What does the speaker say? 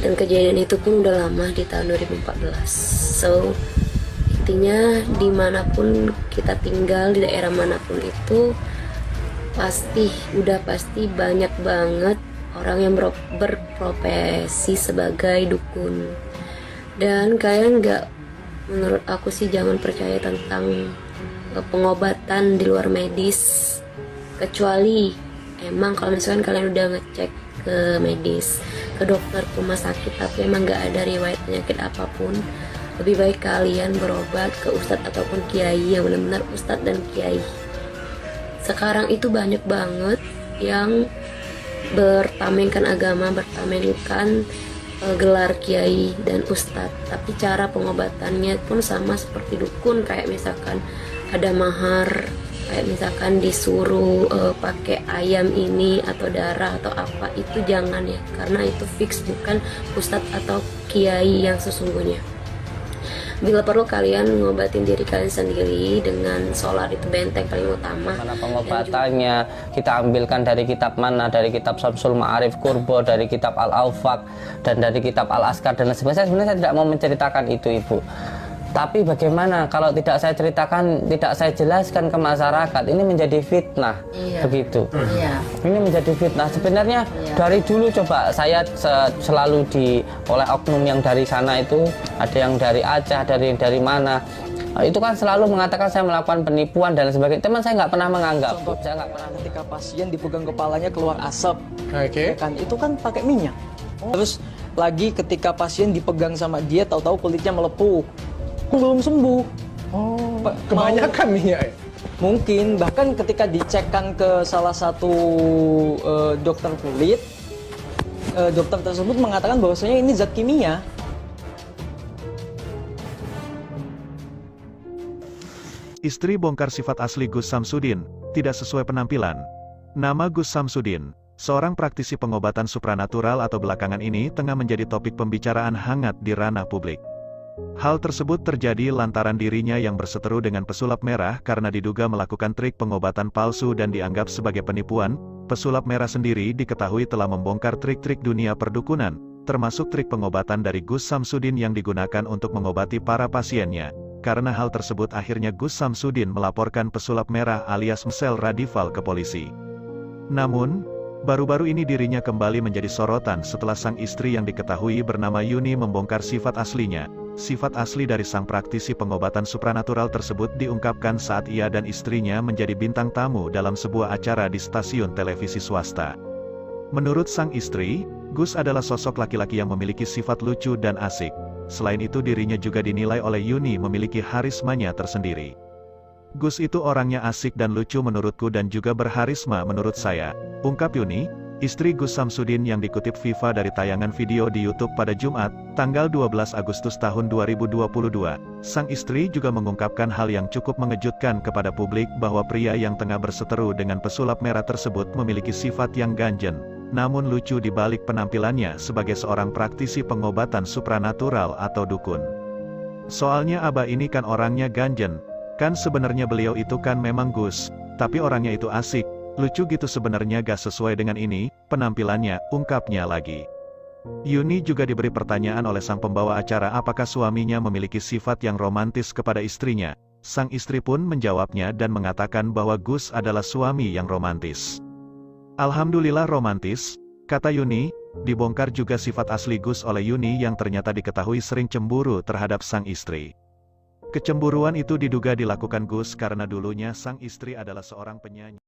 Dan kejadian itu pun udah lama, di tahun 2014. So intinya dimanapun kita tinggal, di daerah manapun itu pasti banyak banget orang yang berprofesi sebagai dukun. Dan kalian nggak, menurut aku sih jangan percaya tentang pengobatan di luar medis, kecuali emang kalau misalkan kalian udah ngecek ke medis, ke dokter, ke rumah sakit, tapi emang nggak ada riwayat penyakit apapun, lebih baik kalian berobat ke ustadz ataupun kiai yang benar-benar ustadz dan kiai. Sekarang itu banyak banget yang bertamengkan agama, bertamengkan gelar kiai dan ustadz, tapi cara pengobatannya pun sama seperti dukun. Kayak misalkan ada mahar, kayak misalkan disuruh pakai ayam ini atau darah atau apa, itu jangan ya, karena itu fix bukan ustadz atau kiai yang sesungguhnya. Bila perlu kalian ngobatin diri kalian sendiri dengan sholat, itu benteng paling utama. Mana pengobatannya kita ambilkan dari kitab mana? Dari kitab Syamsul Ma'arif Qurbo, dari kitab Al-Aufaq, dan dari kitab Al-Askar dan sebagainya. Sebenarnya saya tidak mau menceritakan itu, Ibu. Tapi bagaimana kalau tidak saya ceritakan, tidak saya jelaskan ke masyarakat, ini menjadi fitnah. Begitu. Ini menjadi fitnah. Sebenarnya dari dulu coba saya selalu oleh oknum yang dari sana itu, ada yang dari Aceh, dari mana, itu kan selalu mengatakan saya melakukan penipuan dan sebagainya. Teman saya nggak pernah menganggap. Saya nggak pernah. Ketika pasien dipegang kepalanya keluar asap, kan itu kan pakai minyak. Terus lagi ketika pasien dipegang sama dia, tahu-tahu kulitnya melepuh, belum sembuh. Kebanyakan minyak ya? Mungkin bahkan ketika dicekkan ke salah satu dokter kulit, dokter tersebut mengatakan bahwasanya ini zat kimia. Istri bongkar sifat asli Gus Samsudin, tidak sesuai penampilan. Nama Gus Samsudin, seorang praktisi pengobatan supranatural atau belakangan ini tengah menjadi topik pembicaraan hangat di ranah publik. Hal tersebut terjadi lantaran dirinya yang berseteru dengan pesulap merah karena diduga melakukan trik pengobatan palsu dan dianggap sebagai penipuan. Pesulap merah sendiri diketahui telah membongkar trik-trik dunia perdukunan, termasuk trik pengobatan dari Gus Samsudin yang digunakan untuk mengobati para pasiennya. Karena hal tersebut akhirnya Gus Samsudin melaporkan pesulap merah alias Msel Radival ke polisi. Namun, baru-baru ini dirinya kembali menjadi sorotan setelah sang istri yang diketahui bernama Yuni membongkar sifat aslinya. Sifat asli dari sang praktisi pengobatan supranatural tersebut diungkapkan saat ia dan istrinya menjadi bintang tamu dalam sebuah acara di stasiun televisi swasta. Menurut sang istri, Gus adalah sosok laki-laki yang memiliki sifat lucu dan asik. Selain itu dirinya juga dinilai oleh Yuni memiliki harismanya tersendiri. Gus itu orangnya asik dan lucu menurutku dan juga berharisma menurut saya, ungkap Yuni, istri Gus Samsudin yang dikutip Viva dari tayangan video di YouTube pada Jumat, tanggal 12 Agustus tahun 2022. Sang istri juga mengungkapkan hal yang cukup mengejutkan kepada publik bahwa pria yang tengah berseteru dengan pesulap merah tersebut memiliki sifat yang ganjen, namun lucu di balik penampilannya sebagai seorang praktisi pengobatan supranatural atau dukun. Soalnya Abah ini kan orangnya ganjen, kan sebenarnya beliau itu kan memang Gus, tapi orangnya itu asik. Lucu gitu sebenarnya gak sesuai dengan ini, penampilannya, ungkapnya lagi. Yuni juga diberi pertanyaan oleh sang pembawa acara apakah suaminya memiliki sifat yang romantis kepada istrinya. Sang istri pun menjawabnya dan mengatakan bahwa Gus adalah suami yang romantis. Alhamdulillah romantis, kata Yuni. Dibongkar juga sifat asli Gus oleh Yuni yang ternyata diketahui sering cemburu terhadap sang istri. Kecemburuan itu diduga dilakukan Gus karena dulunya sang istri adalah seorang penyanyi.